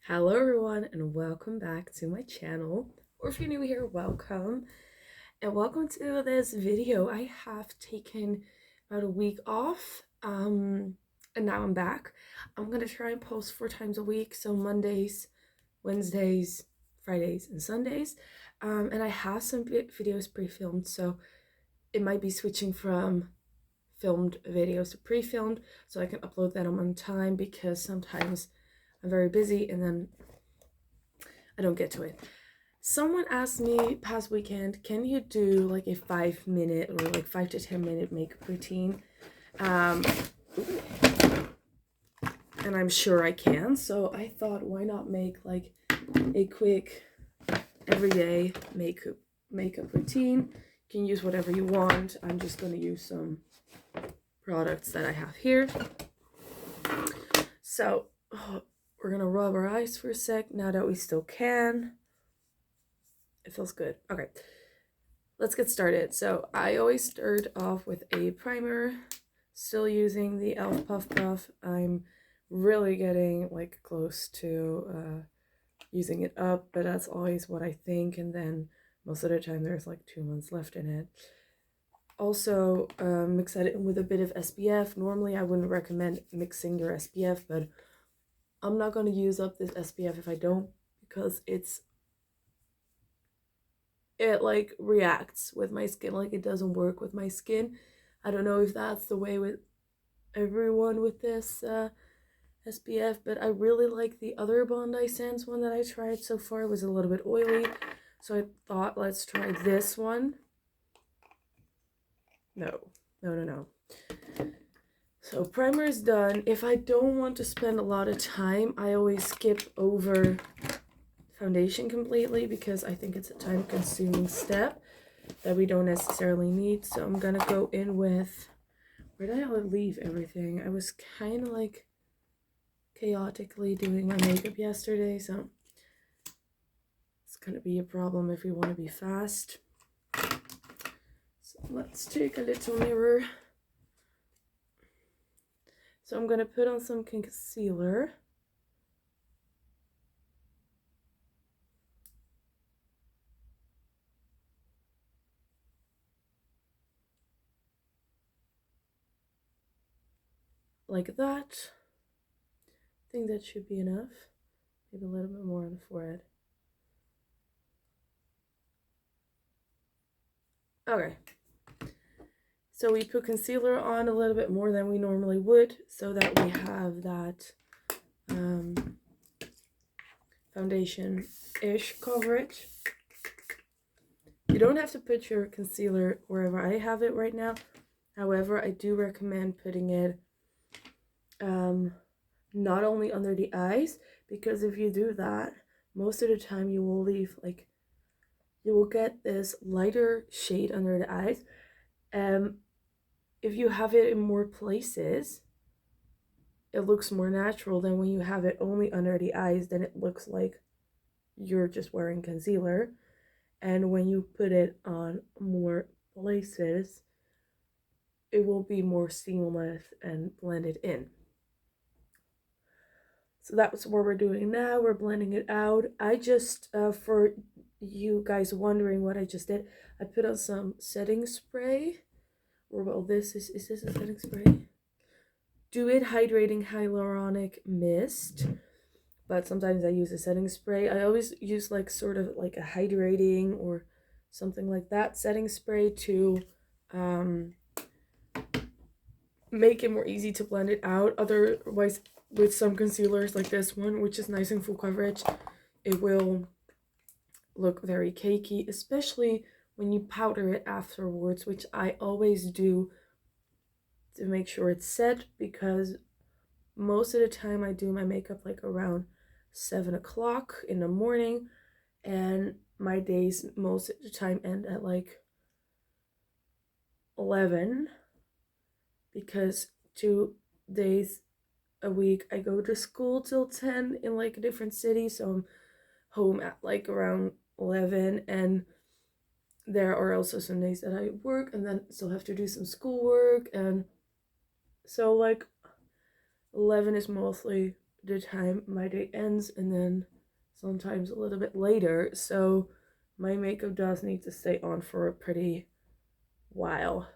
Hello everyone and welcome back to my channel, or if you're new here, welcome and welcome to this video. I have taken about a week off and now I'm back. I'm gonna try and post 4 times a week, so Mondays, Wednesdays, Fridays and Sundays, and I have some videos pre-filmed, so it might be switching from filmed videos to pre-filmed so I can upload that on time, because sometimes I'm very busy and then I don't get to it. Someone asked me past weekend, can you do like a 5 minute or like 5 to 10 minute makeup routine? And I'm sure I can. So I thought, why not make like a quick everyday makeup routine? You can use whatever you want. I'm just gonna use some products that I have here. So we're gonna rub our eyes for a sec now that we still can. It feels good. Okay, let's get started. So I always start off with a primer, still using the e.l.f. Puff Puff. I'm really getting like close to using it up, but that's always what I think, and then most of the time there's like 2 months left in it. Also mix that in with a bit of SPF. Normally I wouldn't recommend mixing your SPF, but I'm not going to use up this SPF if I don't, because it like reacts with my skin, like it doesn't work with my skin. I don't know if that's the way with everyone with this SPF, but I really like the other Bondi Sands one that I tried so far. It was a little bit oily, so I thought, let's try this one. No. So primer is done. If I don't want to spend a lot of time, I always skip over foundation completely, because I think it's a time consuming step that we don't necessarily need. So I'm gonna go in with, where did I leave everything? I was kind of like chaotically doing my makeup yesterday, so it's gonna be a problem if we want to be fast. So let's take a little mirror. So I'm gonna put on some concealer. Like that. I think that should be enough. Maybe a little bit more on the forehead. Okay. So we put concealer on a little bit more than we normally would, so that we have that foundation-ish coverage. You don't have to put your concealer wherever I have it right now. However, I do recommend putting it not only under the eyes, because if you do that, most of the time you will leave like, you will get this lighter shade under the eyes. If you have it in more places, it looks more natural than when you have it only under the eyes. Then it looks like you're just wearing concealer. And when you put it on more places, it will be more seamless and blended in. So that's what we're doing now. We're blending it out. I just, for you guys wondering what I just did, I put on some setting spray. Or, well, this is this a setting spray? Do It Hydrating Hyaluronic Mist. But sometimes I use a setting spray. I always use like sort of like a hydrating or something like that setting spray to make it more easy to blend it out. Otherwise, with some concealers like this one, which is nice and full coverage, it will look very cakey, especially when you powder it afterwards, which I always do to make sure it's set, because most of the time I do my makeup like around 7 o'clock in the morning, and my days most of the time end at like 11, because 2 days a week I go to school till 10 in like a different city, so I'm home at like around 11, and there are also some days that I work and then still have to do some schoolwork, and so like 11 is mostly the time my day ends, and then sometimes a little bit later, so my makeup does need to stay on for a pretty while.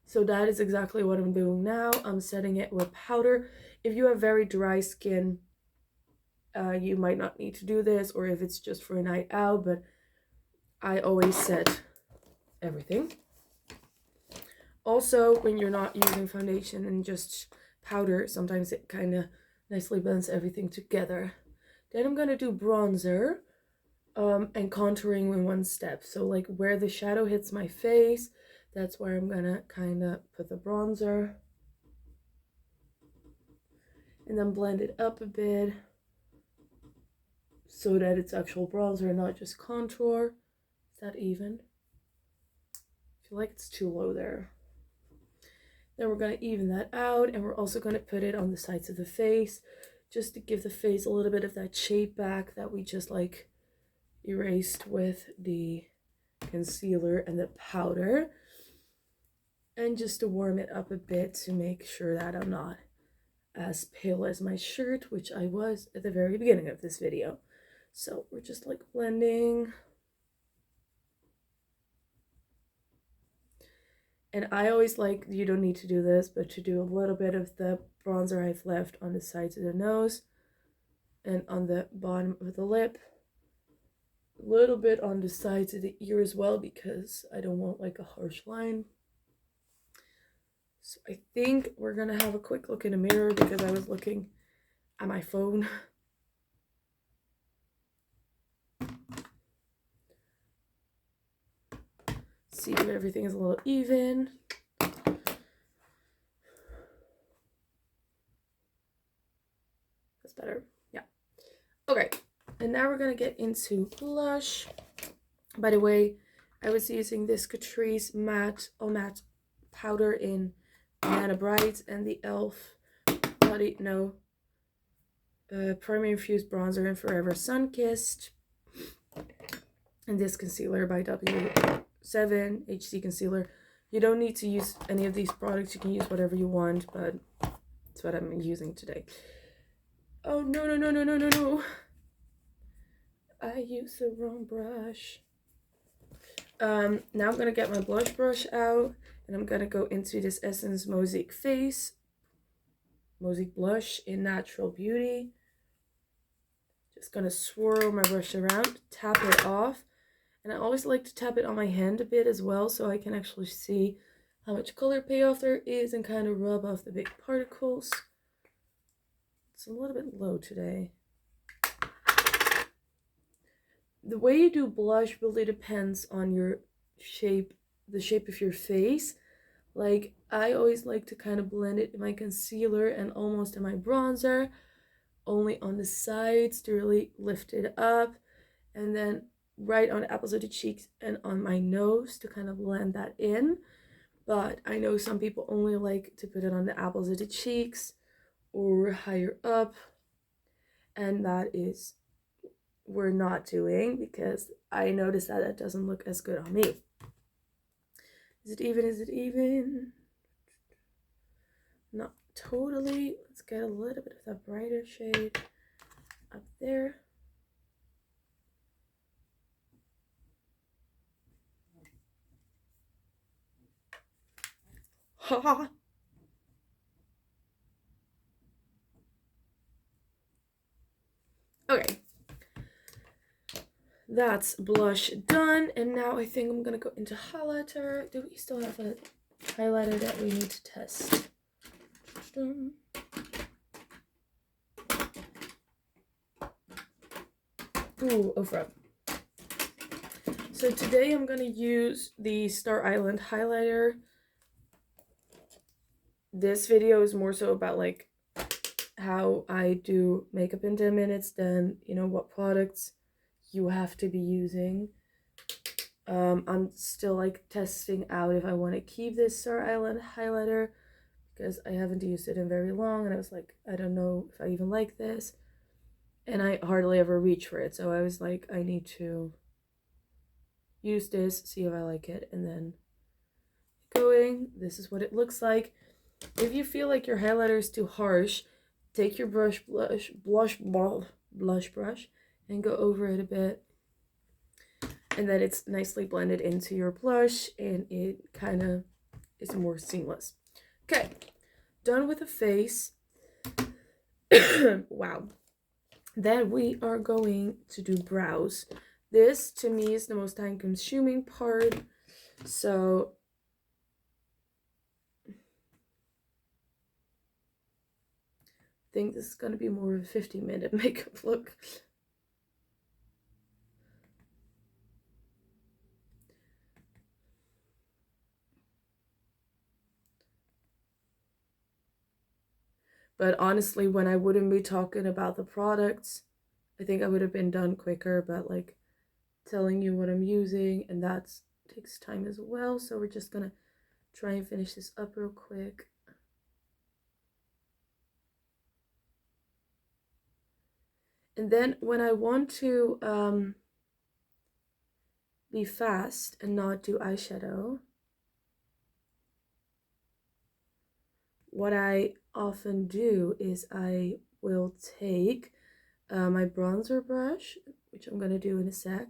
So that is exactly what I'm doing now. I'm setting it with powder. If you have very dry skin, you might not need to do this, or if it's just for a night out, but I always set everything. Also, when you're not using foundation and just powder, sometimes it kind of nicely blends everything together. Then I'm gonna do bronzer and contouring in one step. So like where the shadow hits my face, that's where I'm gonna kind of put the bronzer. And then blend it up a bit so that it's actual bronzer and not just contour. Is that even? I feel like it's too low there. Then we're going to even that out, and we're also going to put it on the sides of the face just to give the face a little bit of that shape back that we just like erased with the concealer and the powder. And just to warm it up a bit to make sure that I'm not as pale as my shirt, which I was at the very beginning of this video. So we're just like blending. And I always like, you don't need to do this, but to do a little bit of the bronzer I've left on the sides of the nose and on the bottom of the lip. A little bit on the sides of the ear as well, because I don't want like a harsh line. So I think we're gonna have a quick look in the mirror because I was looking at my phone. See if everything is a little even. That's better. Yeah. Okay. And now we're gonna get into blush. By the way, I was using this Catrice matte all matte powder in Banana Bright and the e.l.f. Primary Infused Bronzer in Forever Sunkissed. And this concealer by W7 HD Concealer. You don't need to use any of these products. You can use whatever you want, but that's what I'm using today. Oh, no. I used the wrong brush. Now I'm going to get my blush brush out, and I'm going to go into this Essence Mosaic Blush in Natural Beauty. Just going to swirl my brush around, tap it off. And I always like to tap it on my hand a bit as well, so I can actually see how much color payoff there is and kind of rub off the big particles. It's a little bit low today. The way you do blush really depends on your shape, the shape of your face. Like, I always like to kind of blend it in my concealer and almost in my bronzer, only on the sides to really lift it up, and then right on the apples of the cheeks and on my nose to kind of blend that in. But I know some people only like to put it on the apples of the cheeks or higher up, and that is we're not doing, because I noticed that it doesn't look as good on me. Is it even? Is it even? Not totally. Let's get a little bit of that brighter shade up there. Ha! Okay. That's blush done, and now I think I'm gonna go into highlighter. Do we still have a highlighter that we need to test? Ooh, Ofra. So today I'm gonna use the Star Island highlighter. This video is more so about like how I do makeup in 10 minutes than, you know, what products you have to be using. I'm still like testing out if I want to keep this Star Island highlighter, because I haven't used it in very long, and I was like, I don't know if I even like this, and I hardly ever reach for it, so I was like, I need to use this, see if I like it, and then going. This is what it looks like. If you feel like your highlighter is too harsh, take your blush brush and go over it a bit, and then it's nicely blended into your blush and it kind of is more seamless. Okay, done with the face. Wow. Then we are going to do brows. This to me is the most time consuming part, so I think this is going to be more of a 50-minute makeup look. But honestly, when I wouldn't be talking about the products, I think I would have been done quicker, but like telling you what I'm using, and that takes time as well. So we're just gonna try and finish this up real quick. And then when I want to be fast and not do eyeshadow, what I often do is I will take my bronzer brush, which I'm gonna do in a sec,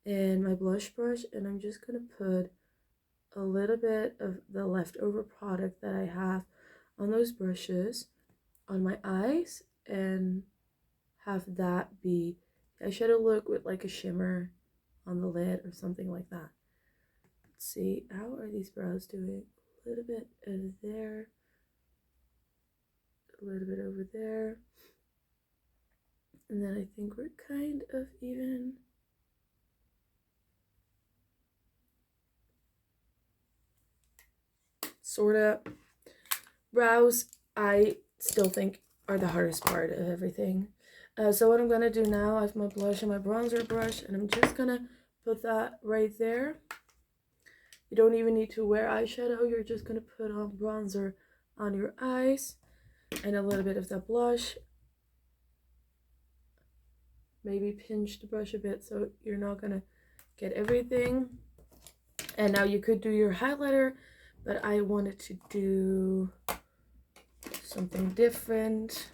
and my blush brush, and I'm just gonna put a little bit of the leftover product that I have on those brushes on my eyes and have that be eyeshadow look with like a shimmer on the lid or something like that. Let's see, how are these brows doing? A little bit over there, a little bit over there, and then I think we're kind of even. Sorta. Brows, I still think are the hardest part of everything. So what I'm gonna do now, I have my blush and my bronzer brush, and I'm just gonna put that right there. You don't even need to wear eyeshadow, you're just gonna put on bronzer on your eyes and a little bit of the blush. Maybe pinch the brush a bit so you're not gonna get everything. And now you could do your highlighter, but I wanted to do something different.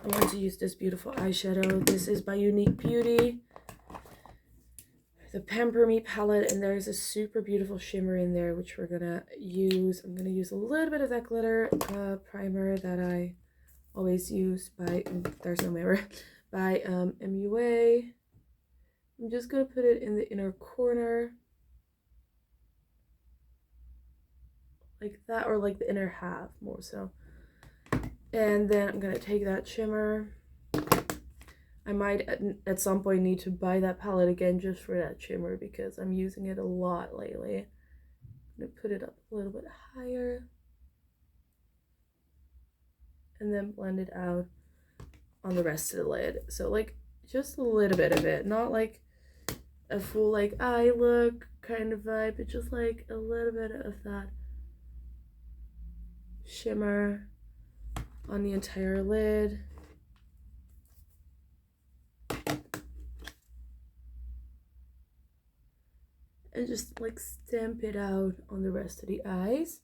I want to use this beautiful eyeshadow. This is by Unique Beauty, the Pamper Me palette, and there's a super beautiful shimmer in there which we're gonna use. I'm gonna use a little bit of that glitter primer that I always use by, there's no mirror, by MUA. I'm just gonna put it in the inner corner like that, or like the inner half more so. And then I'm gonna take that shimmer. I might at some point need to buy that palette again just for that shimmer because I'm using it a lot lately. I'm gonna put it up a little bit higher and then blend it out on the rest of the lid. So like just a little bit of it, not like a full like eye look kind of vibe, but just like a little bit of that shimmer on the entire lid. And just like stamp it out on the rest of the eyes.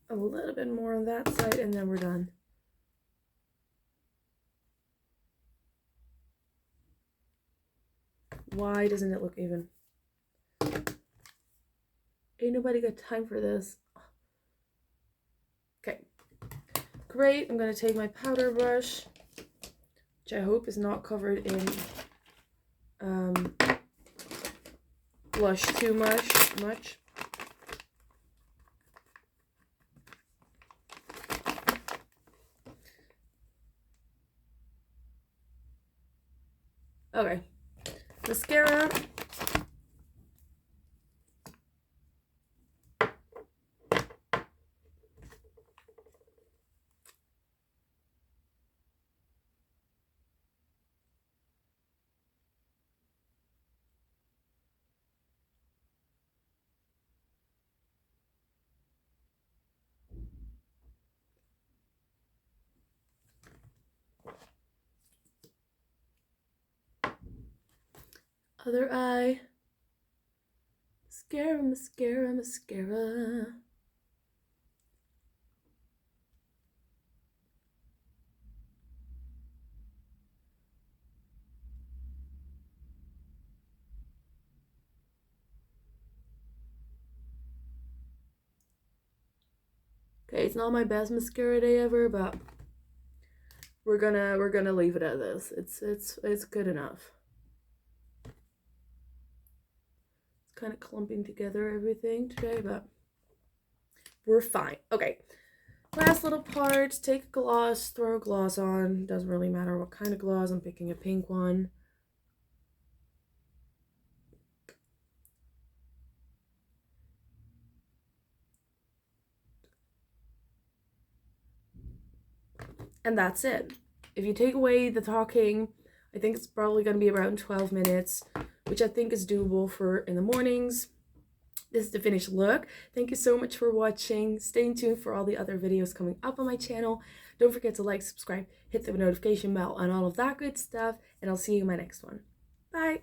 A little bit more on that side, and then we're done. Why doesn't it look even? Ain't nobody got time for this. Okay, great. I'm gonna take my powder brush, which I hope is not covered in blush too much. Okay, mascara. Other eye. Mascara, mascara, mascara. Okay, it's not my best mascara day ever, but we're gonna leave it at this. It's good enough. It's kind of clumping together everything today, but we're fine. Okay. Last little part, take a gloss, throw a gloss on. Doesn't really matter what kind of gloss. I'm picking a pink one. And that's it. If you take away the talking, I think it's probably going to be around 12 minutes, which I think is doable for in the mornings. This is the finished look. Thank you so much for watching. Stay tuned for all the other videos coming up on my channel. Don't forget to like, subscribe, hit the notification bell, and all of that good stuff. And I'll see you in my next one. Bye!